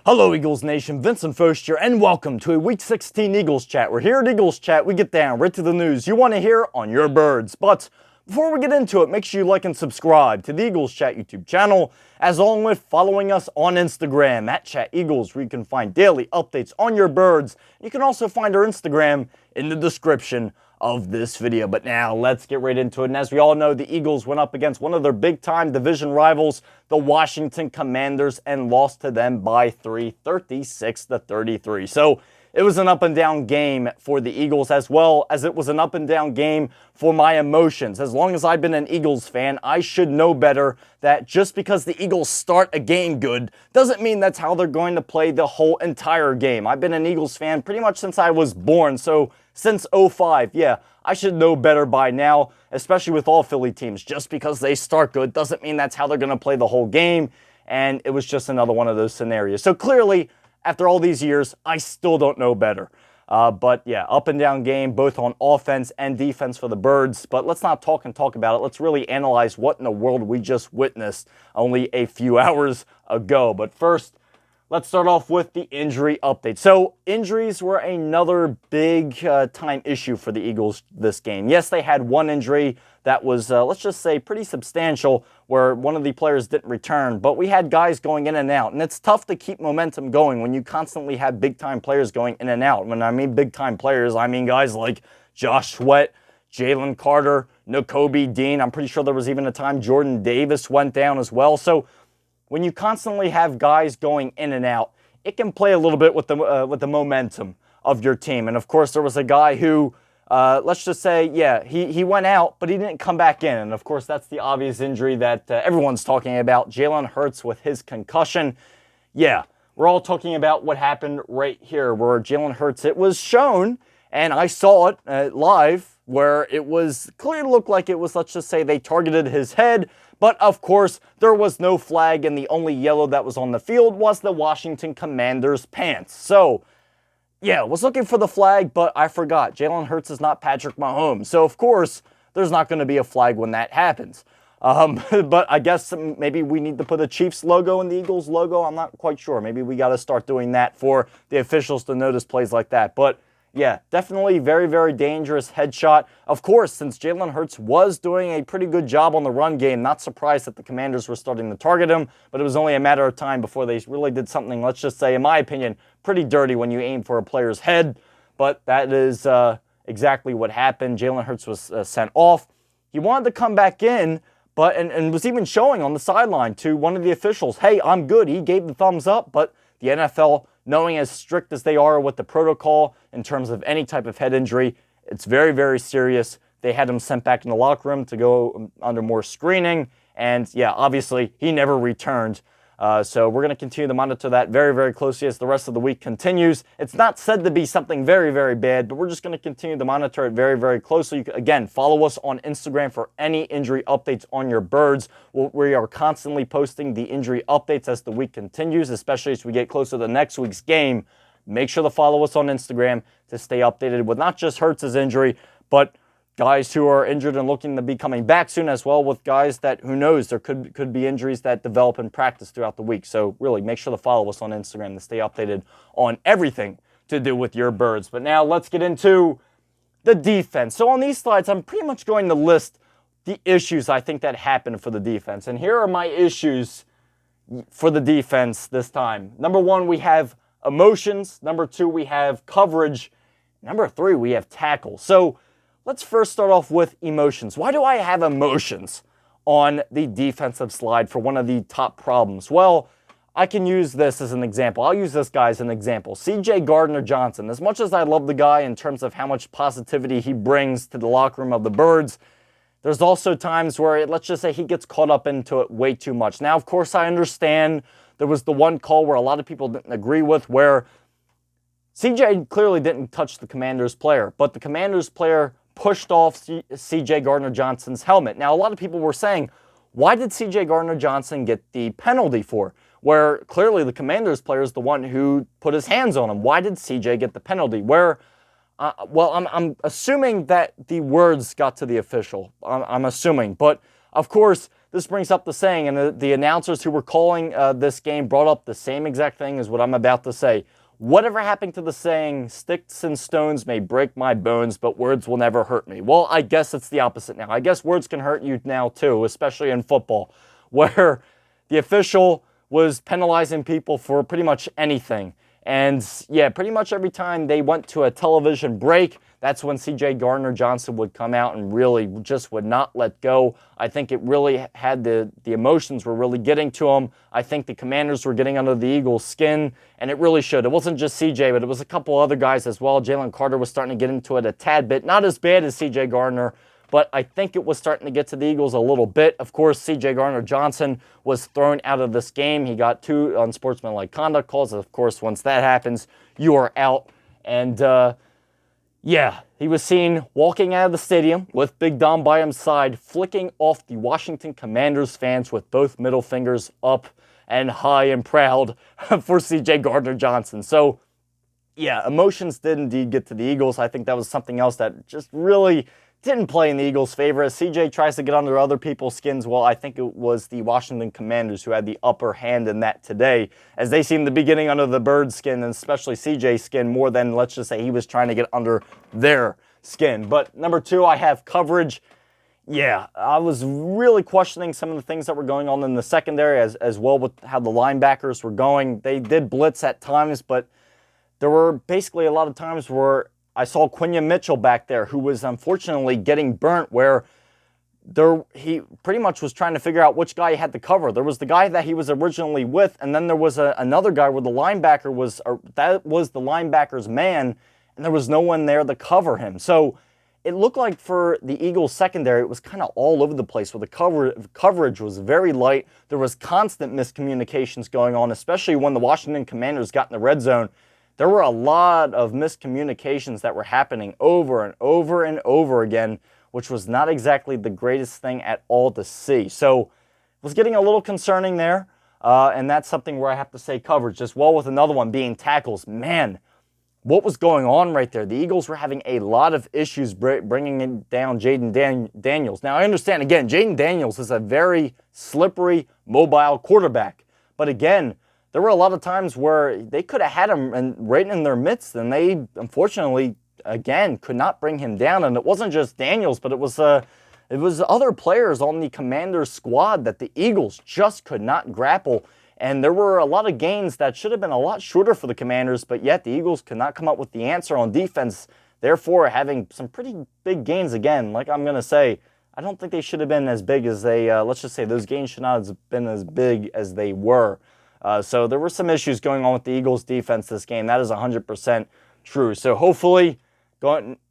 Hello Eagles Nation, Vincent Foast here, and welcome to a Week 16 Eagles Chat, where here at Eagles Chat we get down right to the news you want to hear on your birds. But before we get into it, make sure you like and subscribe to the Eagles Chat YouTube channel, as along with following us on Instagram at Chat Eagles, where you can find daily updates on your birds. You can also find our Instagram in the description of this video. But now let's get right into it. And as we all know, the Eagles went up against one of their big-time division rivals, the Washington Commanders, and lost to them by 36-33. So it was an up-and-down game for the Eagles, as well as it was an up-and-down game for my emotions. As long as I've been an Eagles fan, I should know better that just because the Eagles start a game good doesn't mean that's how they're going to play the whole entire game. I've been an Eagles fan pretty much since I was born, so since '05, yeah, I should know better by now, especially with all Philly teams. Just because they start good doesn't mean that's how they're going to play the whole game, and it was just another one of those scenarios. So clearly, after all these years, I still don't know better. But yeah, up and down game, both on offense and defense for the Birds. But let's not talk about it. Let's really analyze what in the world we just witnessed only a few hours ago. But first, let's start off with the injury update. So injuries were another big time issue for the Eagles this game. Yes, they had one injury that was, let's just say, pretty substantial, where one of the players didn't return, but we had guys going in and out, and it's tough to keep momentum going when you constantly have big-time players going in and out. When I mean big-time players, I mean guys like Josh Sweat, Jalen Carter, Nakobe Dean. I'm pretty sure there was even a time Jordan Davis went down as well. So when you constantly have guys going in and out, it can play a little bit with the momentum of your team. And of course, there was a guy who, let's just say, yeah, he went out, but he didn't come back in. And of course, that's the obvious injury that everyone's talking about, Jalen Hurts with his concussion. Yeah, we're all talking about what happened right here, where Jalen Hurts, it was shown, and I saw it live, where it was clearly looked like it was, let's just say, they targeted his head. But of course, there was no flag, and the only yellow that was on the field was the Washington Commanders' pants. So, yeah, was looking for the flag, but I forgot. Jalen Hurts is not Patrick Mahomes. So, of course, there's not going to be a flag when that happens. But I guess maybe we need to put a Chiefs logo in the Eagles logo. I'm not quite sure. Maybe we got to start doing that for the officials to notice plays like that. But yeah, definitely very, very dangerous headshot. Of course, since Jalen Hurts was doing a pretty good job on the run game, not surprised that the Commanders were starting to target him, but it was only a matter of time before they really did something, let's just say, in my opinion, pretty dirty when you aim for a player's head. But that is exactly what happened. Jalen Hurts was sent off. He wanted to come back in, but and was even showing on the sideline to one of the officials, hey, I'm good. He gave the thumbs up, but the NFL, knowing as strict as they are with the protocol in terms of any type of head injury, it's very, very serious. They had him sent back in the locker room to go under more screening. And yeah, obviously, he never returned. So we're going to continue to monitor that very, very closely as the rest of the week continues. It's not said to be something very, very bad, but we're just going to continue to monitor it very, very closely. You can, again, follow us on Instagram for any injury updates on your birds. We are constantly posting the injury updates as the week continues, especially as we get closer to next week's game. Make sure to follow us on Instagram to stay updated with not just Hurts' injury, but guys who are injured and looking to be coming back soon, as well with guys that, who knows, there could be injuries that develop in practice throughout the week. So really, make sure to follow us on Instagram to stay updated on everything to do with your birds. But now let's get into the defense. So on these slides, I'm pretty much going to list the issues I think that happened for the defense. And here are my issues for the defense this time. Number one, we have emotions. Number two, we have coverage. Number three, we have tackle. So let's first start off with emotions. Why do I have emotions on the defensive slide for one of the top problems? Well, I can use this as an example. I'll use this guy as an example. C.J. Gardner-Johnson. As much as I love the guy in terms of how much positivity he brings to the locker room of the Birds, there's also times where, let's just say, he gets caught up into it way too much. Now, of course, I understand there was the one call where a lot of people didn't agree with, where C.J. clearly didn't touch the Commanders player, but the Commanders player pushed off C.J. Gardner-Johnson's helmet. Now, a lot of people were saying, why did C.J. Gardner-Johnson get the penalty for? Where clearly the Commanders player is the one who put his hands on him. Why did C.J. get the penalty? Where, well, I'm assuming that the words got to the official. I'm assuming. But, of course, this brings up the saying, and the announcers who were calling this game brought up the same exact thing as what I'm about to say. Whatever happened to the saying, sticks and stones may break my bones, but words will never hurt me? Well, I guess it's the opposite now. I guess words can hurt you now too, especially in football, where the official was penalizing people for pretty much anything. And yeah, pretty much every time they went to a television break, that's when C.J. Gardner-Johnson would come out and really just would not let go. I think it really had the emotions were really getting to him. I think the Commanders were getting under the Eagles' skin, and it really should. It wasn't just C.J., but it was a couple other guys as well. Jalen Carter was starting to get into it a tad bit. Not as bad as C.J. Gardner, but I think it was starting to get to the Eagles a little bit. Of course, C.J. Gardner-Johnson was thrown out of this game. He got 2 unsportsmanlike conduct calls. Of course, once that happens, you are out. And yeah, he was seen walking out of the stadium with Big Dom by his side, flicking off the Washington Commanders fans with both middle fingers up and high and proud for C.J. Gardner-Johnson. So, yeah, emotions did indeed get to the Eagles. I think that was something else that just really didn't play in the Eagles' favor. As CJ tries to get under other people's skins, well, I think it was the Washington Commanders who had the upper hand in that today, as they seem to be getting under the Bird skin, and especially CJ's skin, more than, let's just say, he was trying to get under their skin. But number 2, I have coverage. Yeah, I was really questioning some of the things that were going on in the secondary as well with how the linebackers were going. They did blitz at times, but there were basically a lot of times where I saw Quinyon Mitchell back there, who was unfortunately getting burnt, where he pretty much was trying to figure out which guy he had to cover. There was the guy that he was originally with, and then there was another guy where the linebacker that was the linebacker's man, and there was no one there to cover him. So it looked like for the Eagles secondary, it was kind of all over the place, where the coverage was very light. There was constant miscommunications going on, especially when the Washington Commanders got in the red zone. There were a lot of miscommunications that were happening over and over and over again, which was not exactly the greatest thing at all to see. So it was getting a little concerning there, and that's something where I have to say coverage, as well with another one being tackles. Man, what was going on right there? The Eagles were having a lot of issues bringing down Jayden Daniels. Now, I understand, again, Jayden Daniels is a very slippery, mobile quarterback. But again, there were a lot of times where they could have had him right in their midst, and they, unfortunately, again, could not bring him down. And it wasn't just Daniels, but it was other players on the Commanders squad that the Eagles just could not grapple. And there were a lot of gains that should have been a lot shorter for the Commanders, but yet the Eagles could not come up with the answer on defense, therefore having some pretty big gains again. Like I'm going to say, I don't think they should have been as big as they, let's just say those gains should not have been as big as they were. So there were some issues going on with the Eagles defense this game. That is 100% true. So hopefully,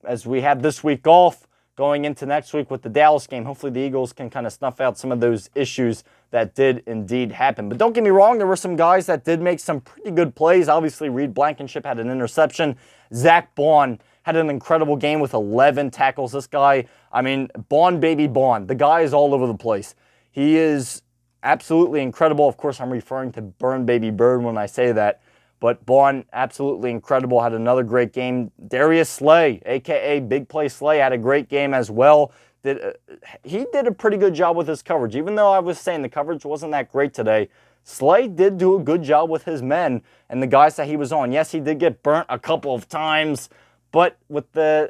as we have this week off, going into next week with the Dallas game, hopefully the Eagles can kind of snuff out some of those issues that did indeed happen. But don't get me wrong, there were some guys that did make some pretty good plays. Obviously, Reed Blankenship had an interception. Zach Baun had an incredible game with 11 tackles. This guy, I mean, Baun, baby Baun. The guy is all over the place. He is absolutely incredible. Of course, I'm referring to Burn Baby Bird when I say that. But Baun, absolutely incredible, had another great game. Darius Slay, a.k.a. Big Play Slay, had a great game as well. He did a pretty good job with his coverage. Even though I was saying the coverage wasn't that great today, Slay did do a good job with his men and the guys that he was on. Yes, he did get burnt a couple of times, but there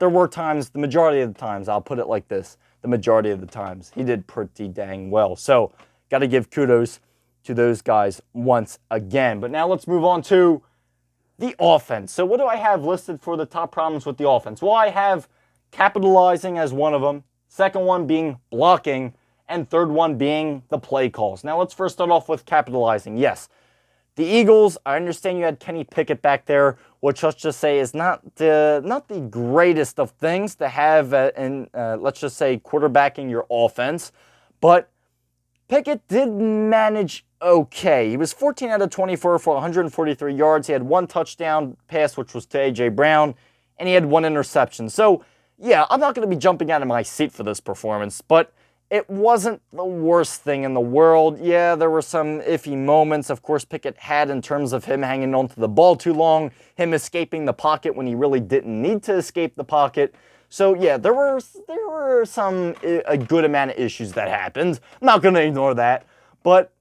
were times, the majority of the times, I'll put it like this, the majority of the times, he did pretty dang well. So, got to give kudos to those guys once again. But now let's move on to the offense. So what do I have listed for the top problems with the offense? Well, I have capitalizing as one of them, second one being blocking, and third one being the play calls. Now let's first start off with capitalizing. Yes, the Eagles, I understand you had Kenny Pickett back there, which let's just say is not the greatest of things to have let's just say quarterbacking your offense, but Pickett did manage okay. He was 14 out of 24 for 143 yards. He had one touchdown pass, which was to A.J. Brown, and he had one interception. So, yeah, I'm not going to be jumping out of my seat for this performance, but it wasn't the worst thing in the world. Yeah, there were some iffy moments, of course, Pickett had in terms of him hanging onto the ball too long, him escaping the pocket when he really didn't need to escape the pocket. So yeah, there were a good amount of issues that happened. I'm not going to ignore that, but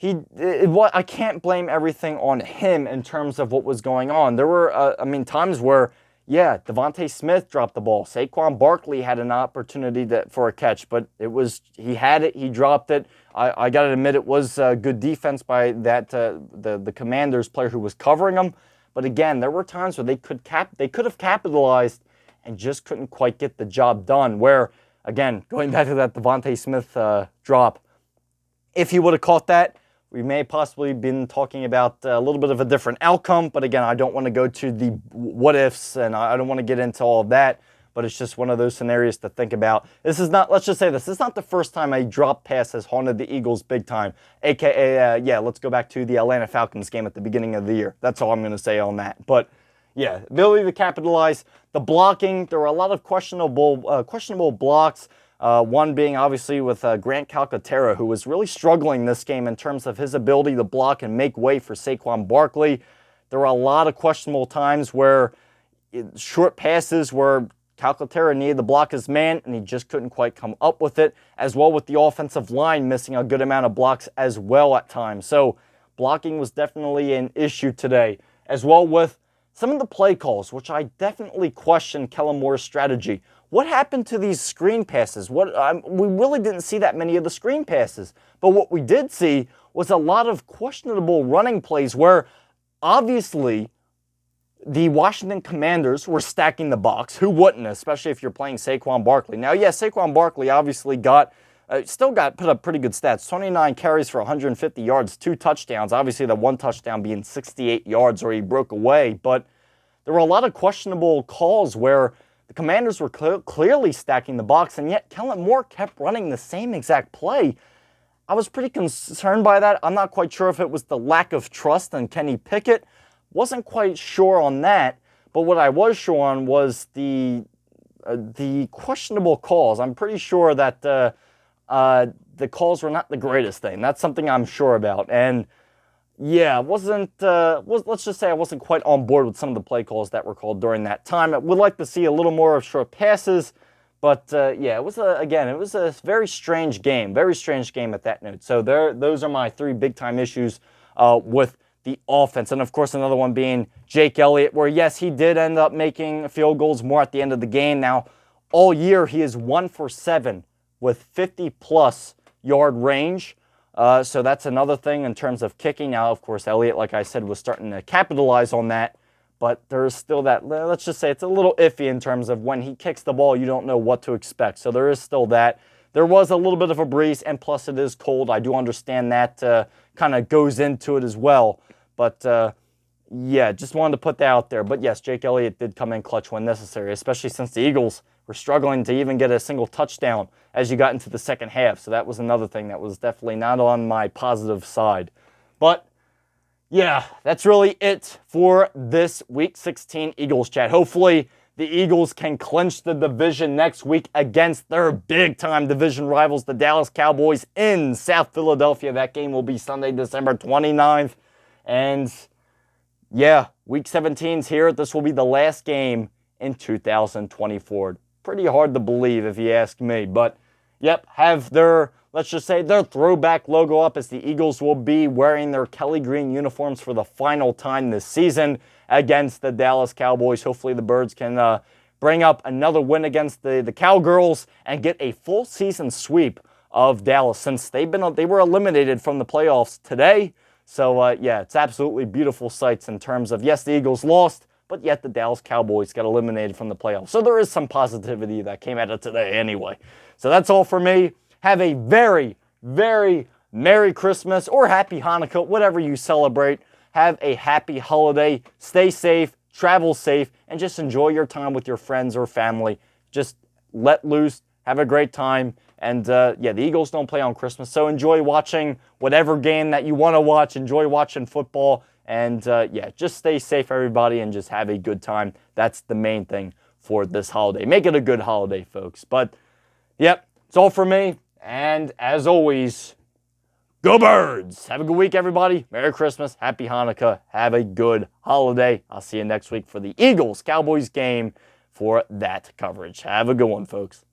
I can't blame everything on him in terms of what was going on. There were, times where, yeah, Devontae Smith dropped the ball. Saquon Barkley had an opportunity for a catch, but he had it, he dropped it. I got to admit, it was good defense by the Commanders player who was covering him. But again, there were times where they could have capitalized and just couldn't quite get the job done. Where, again, going back to that Devontae Smith drop, if he would have caught that, we may possibly been talking about a little bit of a different outcome. But again, I don't want to go to the what ifs, and I don't want to get into all of that. But it's just one of those scenarios to think about. Let's just say this is not the first time a drop pass has haunted the Eagles big time. AKA, let's go back to the Atlanta Falcons game at the beginning of the year. That's all I'm going to say on that. But yeah, ability to capitalize. The blocking, there were a lot of questionable blocks. One being obviously with Grant Calcaterra, who was really struggling this game in terms of his ability to block and make way for Saquon Barkley. There were a lot of questionable times where short passes where Calcaterra needed to block his man, and he just couldn't quite come up with it, as well with the offensive line missing a good amount of blocks as well at times. So blocking was definitely an issue today, as well with some of the play calls, which I definitely question Kellen Moore's strategy. What happened to these screen passes? We really didn't see that many of the screen passes, but what we did see was a lot of questionable running plays where obviously the Washington Commanders were stacking the box. Who wouldn't, especially if you're playing Saquon Barkley? Now, yes, Saquon Barkley obviously still got put up pretty good stats. 29 carries for 150 yards, 2 touchdowns. Obviously, the 1 touchdown being 68 yards or he broke away. But there were a lot of questionable calls where the Commanders were clearly stacking the box, and yet Kellen Moore kept running the same exact play. I was pretty concerned by that. I'm not quite sure if it was the lack of trust in Kenny Pickett. Wasn't quite sure on that, but what I was sure on was the questionable calls. I'm pretty sure that the calls were not the greatest thing. That's something I'm sure about. And yeah, let's just say I wasn't quite on board with some of the play calls that were called during that time. I would like to see a little more of short passes, but it was a very strange game at that note. So those are my 3 big time issues with the offense. And of course, another one being Jake Elliott, where yes, he did end up making field goals more at the end of the game. Now, all year he is 1 for 7 with 50-plus yard range. So that's another thing in terms of kicking. Now, of course, Elliott, like I said, was starting to capitalize on that. But there is still that, let's just say it's a little iffy in terms of when he kicks the ball, you don't know what to expect. So there is still that. There was a little bit of a breeze, and plus it is cold. I do understand that kind of goes into it as well. But just wanted to put that out there. But yes, Jake Elliott did come in clutch when necessary, especially since the Eagles were struggling to even get a single touchdown as you got into the second half. So that was another thing that was definitely not on my positive side. But yeah, that's really it for this Week 16 Eagles chat. Hopefully the Eagles can clinch the division next week against their big-time division rivals, the Dallas Cowboys, in South Philadelphia. That game will be Sunday, December 29th. And yeah, Week 17's here. This will be the last game in 2024. Pretty hard to believe if you ask me. But yep, have their, let's just say, their throwback logo up, as the Eagles will be wearing their Kelly green uniforms for the final time this season against the Dallas Cowboys. Hopefully the Birds can bring up another win against the Cowgirls and get a full season sweep of Dallas, since they were eliminated from the playoffs today. So it's absolutely beautiful sights in terms of, yes, the Eagles lost, but yet the Dallas Cowboys got eliminated from the playoffs. So there is some positivity that came out of today anyway. So that's all for me. Have a very, very Merry Christmas or Happy Hanukkah, whatever you celebrate. Have a happy holiday. Stay safe, travel safe, and just enjoy your time with your friends or family. Just let loose, have a great time. And the Eagles don't play on Christmas, so enjoy watching whatever game that you want to watch. Enjoy watching football. And just stay safe, everybody, and just have a good time. That's the main thing for this holiday. Make it a good holiday, folks. But, yep, it's all for me. And as always, go Birds! Have a good week, everybody. Merry Christmas. Happy Hanukkah. Have a good holiday. I'll see you next week for the Eagles-Cowboys game for that coverage. Have a good one, folks.